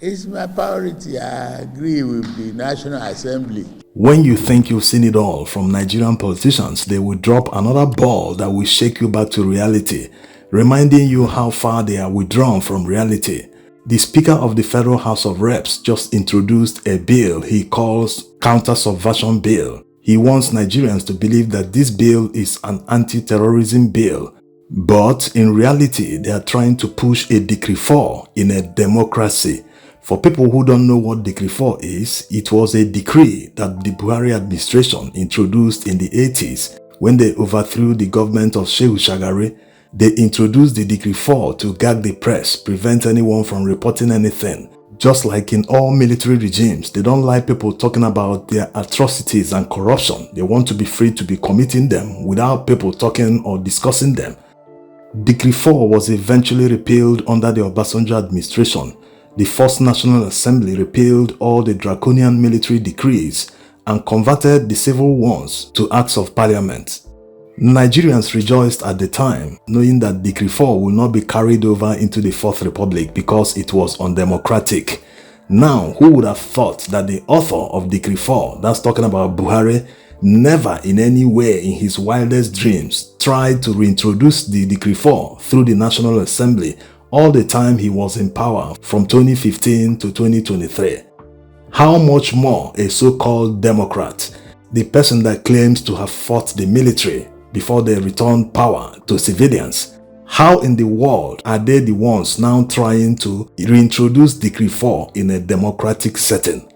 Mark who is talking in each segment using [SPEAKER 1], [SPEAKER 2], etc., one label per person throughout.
[SPEAKER 1] It's my priority. I agree with the National Assembly.
[SPEAKER 2] When you think you've seen it all from Nigerian politicians, they will drop another ball that will shake you back to reality, reminding you how far they are withdrawn from reality. The Speaker of the Federal House of Reps just introduced a bill he calls Counter-Subversion Bill. He wants Nigerians to believe that this bill is an anti-terrorism bill. But in reality, they are trying to push a Decree 4 in a democracy. For people who don't know what Decree 4 is, it was a decree that the Buhari administration introduced in the 80s when they overthrew the government of Shehu Shagari. They introduced the Decree 4 to gag the press, prevent anyone from reporting anything. Just like in all military regimes, they don't like people talking about their atrocities and corruption. They want to be free to be committing them without people talking or discussing them. Decree 4 was eventually repealed under the Obasanjo administration. The First National Assembly repealed all the draconian military decrees and converted the civil ones to acts of parliament. Nigerians rejoiced at the time, knowing that Decree 4 will not be carried over into the Fourth Republic because it was undemocratic. Now, who would have thought that the author of Decree 4, that's talking about Buhari, never in any way in his wildest dreams tried to reintroduce the Decree 4 through the National Assembly all the time he was in power from 2015 to 2023. How much more a so-called Democrat, the person that claims to have fought the military before they returned power to civilians, how in the world are they the ones now trying to reintroduce Decree 4 in a democratic setting?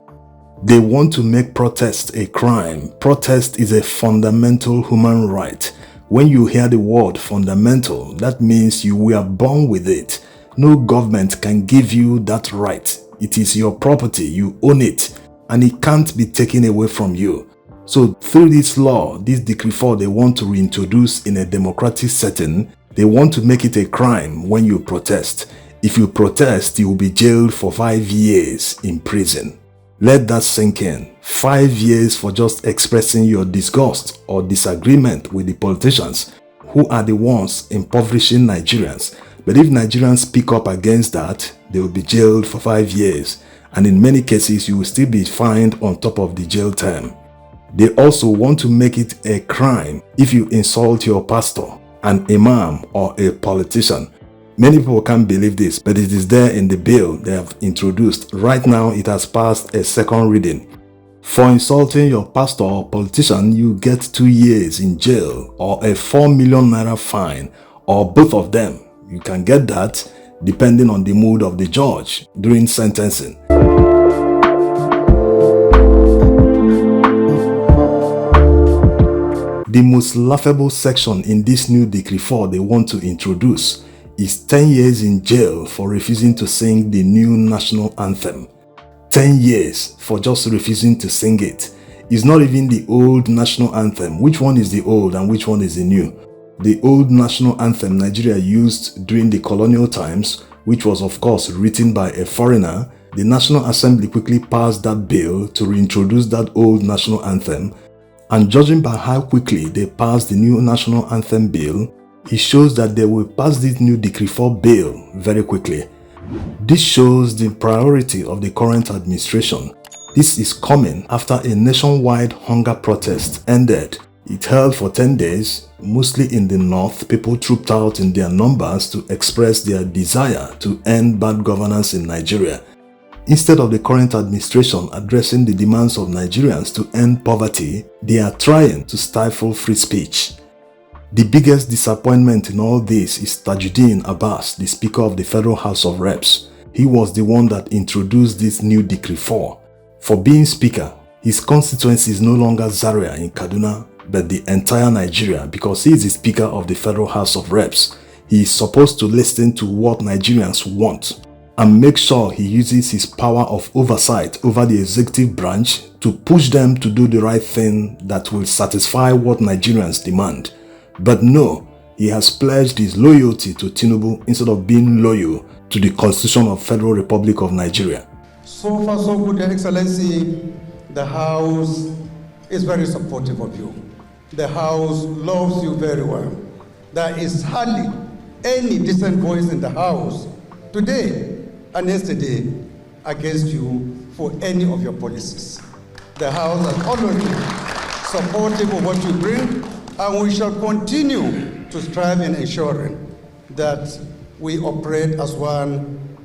[SPEAKER 2] They want to make protest a crime. Protest is a fundamental human right. When you hear the word fundamental, that means you were born with it. No government can give you that right. It is your property, you own it, and it can't be taken away from you. So through this law, this Decree 4 they want to reintroduce in a democratic setting, they want to make it a crime when you protest. If you protest, you will be jailed for 5 years in prison. Let that sink in. 5 years for just expressing your disgust or disagreement with the politicians who are the ones impoverishing Nigerians. But if Nigerians speak up against that, they will be jailed for 5 years. And in many cases, you will still be fined on top of the jail term. They also want to make it a crime if you insult your pastor, an imam, or a politician. Many people can't believe this, but it is there in the bill they have introduced. Right now, it has passed a second reading. For insulting your pastor or politician, you get 2 years in jail or a 4 million naira fine, or both of them. You can get that depending on the mood of the judge during sentencing. The most laughable section in this new Decree 4 they want to introduce is 10 years in jail for refusing to sing the new national anthem. 10 years for just refusing to sing it. It's not even the old national anthem. Which one is the old and which one is the new? The old national anthem Nigeria used during the colonial times, which was of course written by a foreigner, the National Assembly quickly passed that bill to reintroduce that old national anthem. And judging by how quickly they passed the new national anthem bill, it shows that they will pass this new Decree 4 bill very quickly. This shows the priority of the current administration. This is coming after a nationwide hunger protest ended. It held for 10 days, mostly in the north. People trooped out in their numbers to express their desire to end bad governance in Nigeria. Instead of the current administration addressing the demands of Nigerians to end poverty, they are trying to stifle free speech. The biggest disappointment in all this is Tajuddin Abbas, the Speaker of the Federal House of Reps. He was the one that introduced this new Decree 4. For being Speaker, his constituency is no longer Zaria in Kaduna, but the entire Nigeria, because he is the Speaker of the Federal House of Reps. He is supposed to listen to what Nigerians want and make sure he uses his power of oversight over the executive branch to push them to do the right thing that will satisfy what Nigerians demand. But no, he has pledged his loyalty to Tinubu instead of being loyal to the Constitution of Federal Republic of Nigeria.
[SPEAKER 3] So far so good, Your Excellency. The House is very supportive of you. The House loves you very well. There is hardly any decent voice in the House today and yesterday against you for any of your policies. The House has always been supportive of what you bring, and we shall continue to strive in ensuring that we operate as one,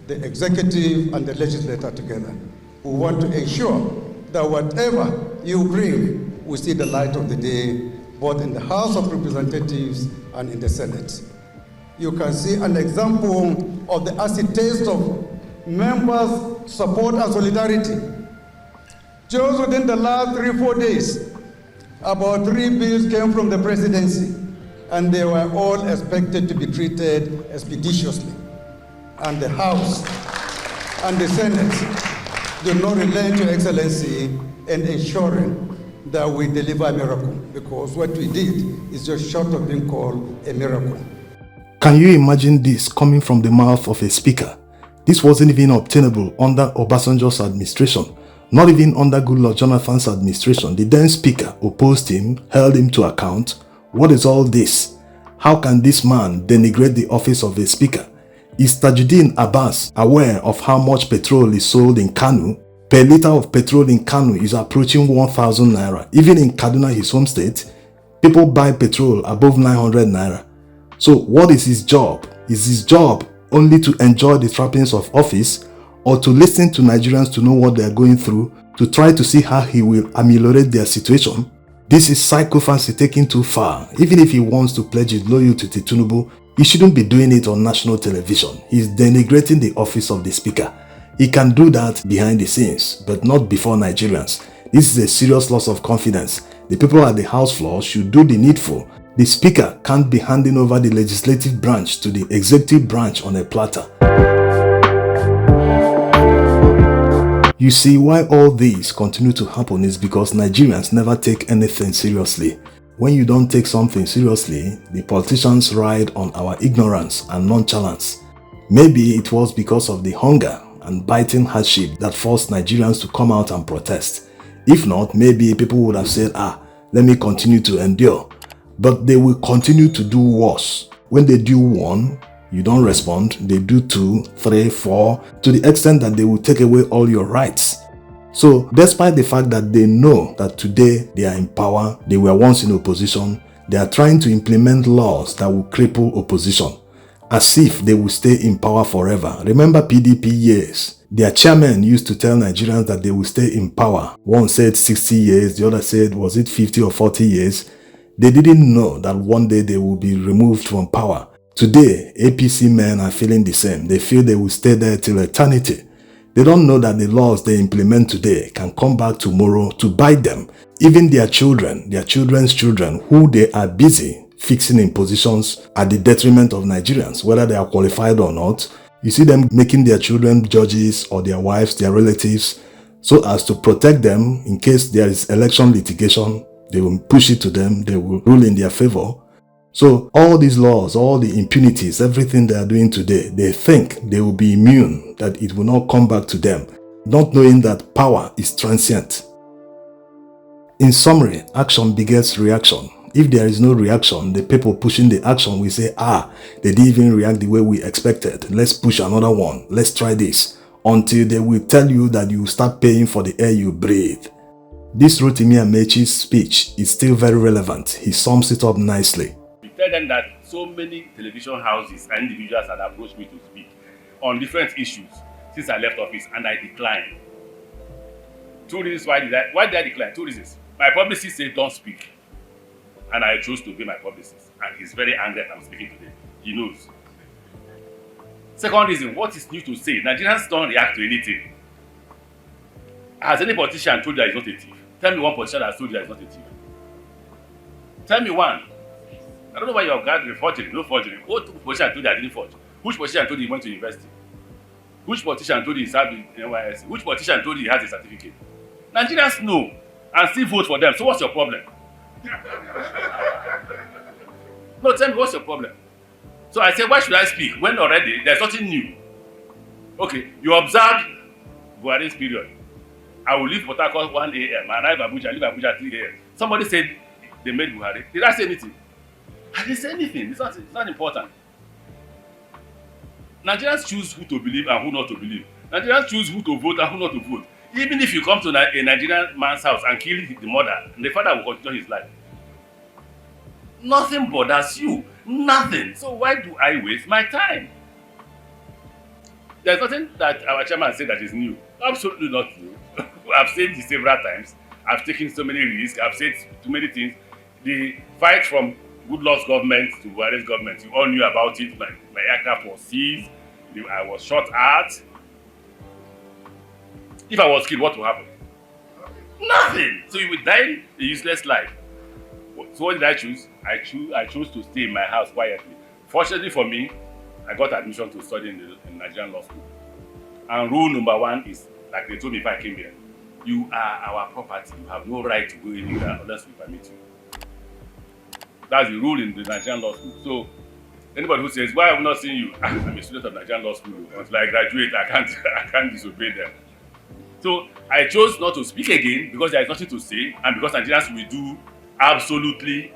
[SPEAKER 3] the executive and the legislature together. We want to ensure that whatever you bring will see the light of the day, both in the House of Representatives and in the Senate. You can see an example of the acid taste of members' support and solidarity. Just within the last 3-4 days, about 3 bills came from the presidency, and they were all expected to be treated expeditiously. And the House and the Senate do not relent, Your Excellency, in ensuring that we deliver a miracle, because what we did is just short of being called a miracle.
[SPEAKER 2] Can you imagine this coming from the mouth of a speaker? This wasn't even obtainable under Obasanjo's administration, not even under Goodluck Jonathan's administration. The then speaker opposed him, held him to account. What is all this? How can this man denigrate the office of a speaker? Is Tajuddin Abbas aware of how much petrol is sold in Kanu? Per liter of petrol in Kanu is approaching 1,000 naira. Even in Kaduna, his home state, people buy petrol above 900 naira. So what is his job? Is his job only to enjoy the trappings of office, or to listen to Nigerians to know what they are going through, to try to see how he will ameliorate their situation? This is psychophancy taken too far. Even if he wants to pledge his loyalty to Tinubu, he shouldn't be doing it on national television. He's denigrating the office of the speaker. He can do that behind the scenes, but not before Nigerians. This is a serious loss of confidence. The people at the House floor should do the needful. The speaker can't be handing over the legislative branch to the executive branch on a platter. You see, why all these continue to happen is because Nigerians never take anything seriously. When you don't take something seriously, the politicians ride on our ignorance and nonchalance. Maybe it was because of the hunger and biting hardship that forced Nigerians to come out and protest. If not, maybe people would have said, let me continue to endure. But they will continue to do worse. When they do one, you don't respond. They do 2, 3, 4, to the extent that they will take away all your rights. So, despite the fact that they know that today they are in power, they were once in opposition, they are trying to implement laws that will cripple opposition, as if they will stay in power forever. Remember PDP years? Their chairman used to tell Nigerians that they will stay in power. One said 60 years, the other said, was it 50 or 40 years? They didn't know that one day they will be removed from power. Today, APC men are feeling the same. They feel they will stay there till eternity. They don't know that the laws they implement today can come back tomorrow to bite them. Even their children, their children's children, who they are busy fixing in positions at the detriment of Nigerians, whether they are qualified or not. You see them making their children judges or their wives, their relatives, so as to protect them in case there is election litigation. They will push it to them, they will rule in their favor. So all these laws, all the impunities, everything they are doing today, they think they will be immune, that it will not come back to them, not knowing that power is transient. In summary, action begets reaction. If there is no reaction, the people pushing the action will say, they didn't even react the way we expected. Let's push another one. Let's try this. Until they will tell you that you start paying for the air you breathe. This Rotimi Amaechi's speech is still very relevant. He sums it up nicely.
[SPEAKER 4] You tell them that so many television houses and individuals had approached me to speak on different issues since I left office, and I declined. 2 reasons why did I decline? 2 reasons. My publicist said don't speak, and I chose to obey my publicist, and he's very angry that I'm speaking today. He knows. Second reason, what is new to say? Nigerians don't react to anything. Has any politician told you that he's not a thief? Tell me one politician that has told you that he's not a thief. Tell me one. I don't know why you're gathering forgery, no forgery. What politician told you that I didn't forge? Which politician told you he went to university? Which politician told you he served in NYSC? Which politician told you he has a certificate? Nigerians know and still vote for them. So what's your problem? No, tell me what's your problem? So I said, why should I speak when already there's nothing new? Okay, you observed Buhari's period. I will leave Port Harcourt 1 a.m. arrive Abuja, leave Abuja at 3 a.m. Somebody said they made Buhari. Did I say anything? I didn't say anything. It's not important. Nigerians choose who to believe and who not to believe. Nigerians choose who to vote and who not to vote. Even if you come to a Nigerian man's house and kill the mother, the father will continue his life. Nothing bothers you. Nothing. So why do I waste my time? There's nothing that our chairman said that is new. Absolutely not new. I've said this several times. I've taken so many risks. I've said too many things. The fight from Goodluck's government to Buhari's government, you all knew about it. My aircraft was seized. I was shot at. If I was killed, what will happen? Nothing. So you would die a useless life. So what did I choose? I chose to stay in my house quietly. Fortunately for me, I got admission to study in Nigerian law school. And rule number one is, like they told me if I came here, you are our property. You have no right to go anywhere unless we permit you. That's the rule in the Nigerian law school. So anybody who says, why have I not seen you? I'm a student of Nigerian law school. Until I graduate, I can't disobey them. So I chose not to speak again because there is nothing to say and because Nigerians will do absolutely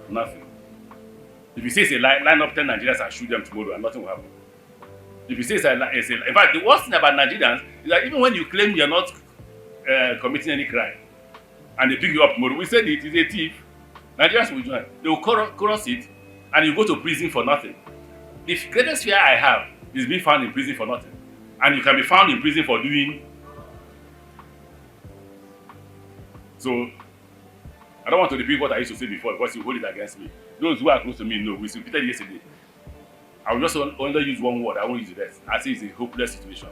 [SPEAKER 4] nothing. If you say it's a lie, line up 10 Nigerians and shoot them tomorrow and nothing will happen. If you say it's a lie, in fact, the worst thing about Nigerians is that even when you claim you're not committing any crime and they pick you up tomorrow, we said it is a thief, Nigerians will join. They will cross it and you go to prison for nothing. The greatest fear I have is being found in prison for nothing. And you can be found in prison for doing. So, I don't want to repeat what I used to say before because you hold it against me. Those who are close to me know. We repeated yesterday. I will just only use one word. I won't use the rest. I say it's a hopeless situation.